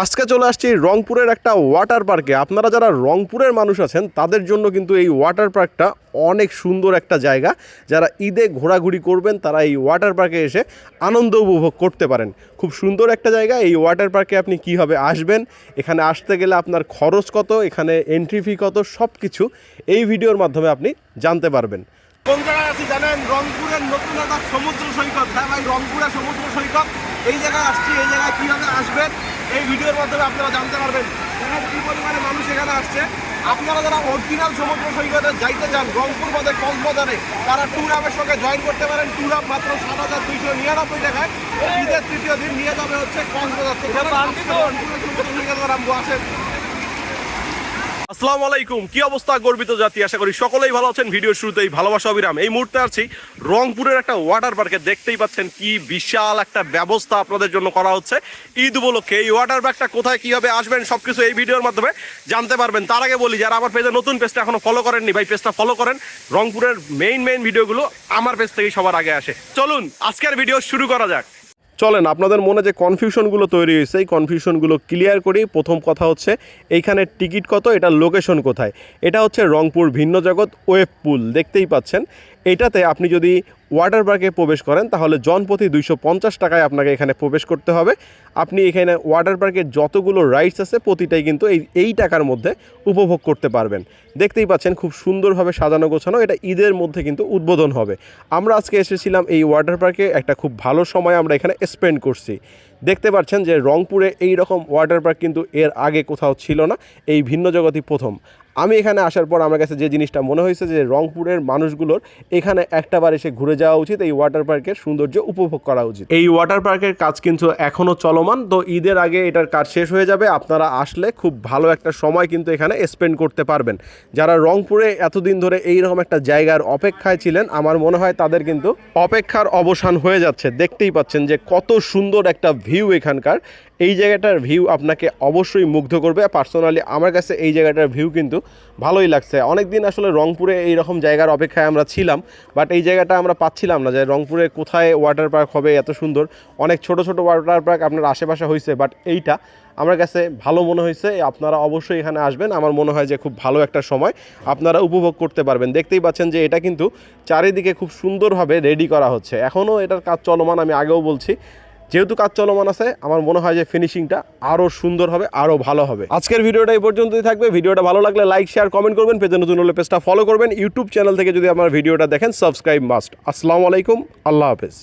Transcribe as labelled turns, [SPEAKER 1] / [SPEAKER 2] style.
[SPEAKER 1] আজকে চলে আসছি রংপুরের একটা ওয়াটার পার্কে। আপনারা যারা রংপুরের মানুষ আছেন তাদের জন্য কিন্তু এই ওয়াটার পার্কটা অনেক সুন্দর একটা জায়গা। যারা ঈদে ঘোরাঘুরি করবেন তারা এই ওয়াটার পার্কে এসে আনন্দ উপভোগ করতে পারেন। খুব সুন্দর একটা জায়গা। এই ওয়াটার পার্কে আপনি কীভাবে আসবেন, এখানে আসতে গেলে আপনার খরচ কত, এখানে এন্ট্রি ফি কত, সব কিছু এই ভিডিওর মাধ্যমে আপনি জানতে পারবেন। কোন জায়গায় আছি জানেন? রংপুরের নতুন একটা সমুদ্র সৈকত। হ্যাঁ ভাই, রংপুরের সমুদ্র সৈকত। এই জায়গায় আসছি, এই জায়গায় কীভাবে আসবেন এই ভিডিওর মাধ্যমে আপনারা জানতে পারবেন। দেখেন কী পরিমাণে মানুষ এখানে আসছে। আপনারা যারা অরিজিনাল সমুদ্র সৈকতে যাইতে চান রংপুর বাদে কক্সবাজারে, তারা ট্যুর আপের সঙ্গে জয়েন করতে পারেন। ট্যুর আপ মাত্র ৭,২৯৯ টাকায় ঈদের তৃতীয় দিন নিয়ে যাবে হচ্ছে কক্সবাজার থেকে। আসেন। আসসালামু আলাইকুম, কি অবস্থা গর্বিত জাতি? আশা করি সকলেই ভালো আছেন। ভিডিওর শুরুতেই ভালোবাসা অবিরাম। এই মুহূর্তে আছি রংপুরের একটা ওয়াটার পার্কে। দেখতেই পাচ্ছেন কি বিশাল একটা ব্যবস্থা আপনাদের জন্য করা হচ্ছে ঈদ উপলক্ষে। এই ওয়াটার পার্কটা কোথায় কিভাবে আসবেন সবকিছু এই ভিডিওর মাধ্যমে জানতে পারবেন। তার আগে বলি, যারা আমার পেজে নতুন, পেজটা এখনো ফলো করেননি ভাই, পেজটা ফলো করেন। রংপুরের মেইন ভিডিওগুলো আমার পেজ থেকেই সবার আগে আসে। চলুন আজকের ভিডিও শুরু করা যাক। চলেন, আপনাদের মনে যে কনফিউশনগুলো তৈরি হয়েছে এই কনফিউশনগুলো ক্লিয়ার করি। প্রথম কথা হচ্ছে এইখানে টিকিট কত, এটার লোকেশন কোথায়। এটা হচ্ছে রংপুর ভিন্ন জগৎ ওয়েভ পুল, দেখতেই পাচ্ছেন। এটাতে আপনি যদি ওয়াটার পার্কে প্রবেশ করেন তাহলে জনপ্রতি 250 টাকায় আপনাকে এখানে প্রবেশ করতে হবে। আপনি এখানে ওয়াটার পার্কের যতগুলো রাইডস আছে প্রতিটাই কিন্তু এই টাকার মধ্যে উপভোগ করতে পারবেন। দেখতেই পাচ্ছেন খুব সুন্দরভাবে সাজানো গোছানো। এটা ঈদের মধ্যে কিন্তু উদ্বোধন হবে। আমরা আজকে এসেছিলাম এই ওয়াটার পার্কে, একটা খুব ভালো সময় আমরা এখানে স্পেন্ড করছি। দেখতে পাচ্ছেন যে রংপুরে এই রকম ওয়াটার পার্ক কিন্তু এর আগে কোথাও ছিল না, এই ভিন্ন জগতই প্রথম। আমি এখানে আসার পর আমার কাছে যে জিনিসটা মনে হয়েছে যে রংপুরের মানুষগুলোর এখানে একটাবার এসে ঘুরে যাওয়া উচিত, এই ওয়াটার পার্কের সৌন্দর্য উপভোগ করা উচিত। এই ওয়াটার পার্কের কাজ কিন্তু এখনও চলমান, তো ঈদের আগে এটার কাজ শেষ হয়ে যাবে। আপনারা আসলে খুব ভালো একটা সময় কিন্তু এখানে স্পেন্ড করতে পারবেন। যারা রংপুরে এতদিন ধরে এইরকম একটা জায়গার অপেক্ষায় ছিলেন, আমার মনে হয় তাদের কিন্তু অপেক্ষার অবসান হয়ে যাচ্ছে। দেখতেই পাচ্ছেন যে কত সুন্দর একটা ভিউ এখানকার। এই জায়গাটার ভিউ আপনাকে অবশ্যই মুগ্ধ করবে। পার্সোনালি আমার কাছে এই জায়গাটার ভিউ কিন্তু ভালোই লাগছে। অনেক দিন আসলে রংপুরে এইরকম জায়গার অপেক্ষায় আমরা ছিলাম, বাট এই জায়গাটা আমরা পাচ্ছিলাম না যে রংপুরে কোথায় ওয়াটার পার্ক হবে এত সুন্দর। অনেক ছোট ওয়াটার পার্ক আপনার আশেপাশে হয়েছে, বাট এইটা আমার কাছে ভালো মনে হয়েছে। আপনারা অবশ্যই এখানে আসবেন। আমার মনে হয় যে খুব ভালো একটা সময় আপনারা উপভোগ করতে পারবেন। দেখতেই পাচ্ছেন যে এটা কিন্তু চারিদিকে খুব সুন্দরভাবে রেডি করা হচ্ছে। এখনও এটার কাজ চলমান, আমি আগেও বলছি। যেহেতু কাজ চলমান আছে, আমার মনে হয় যে ফিনিশিংটা আরও সুন্দর হবে, আরও ভালো হবে। আজকের ভিডিওটা এই পর্যন্তই থাকবে। ভিডিওটা ভালো লাগলে লাইক, শেয়ার, কমেন্ট করবেন। পেজে নতুন হলে পেজটা ফলো করবেন। ইউটিউব চ্যানেল থেকে যদি আমার ভিডিওটা দেখেন সাবস্ক্রাইব মাস্ট। আসসালামু আলাইকুম, আল্লাহ হাফেজ।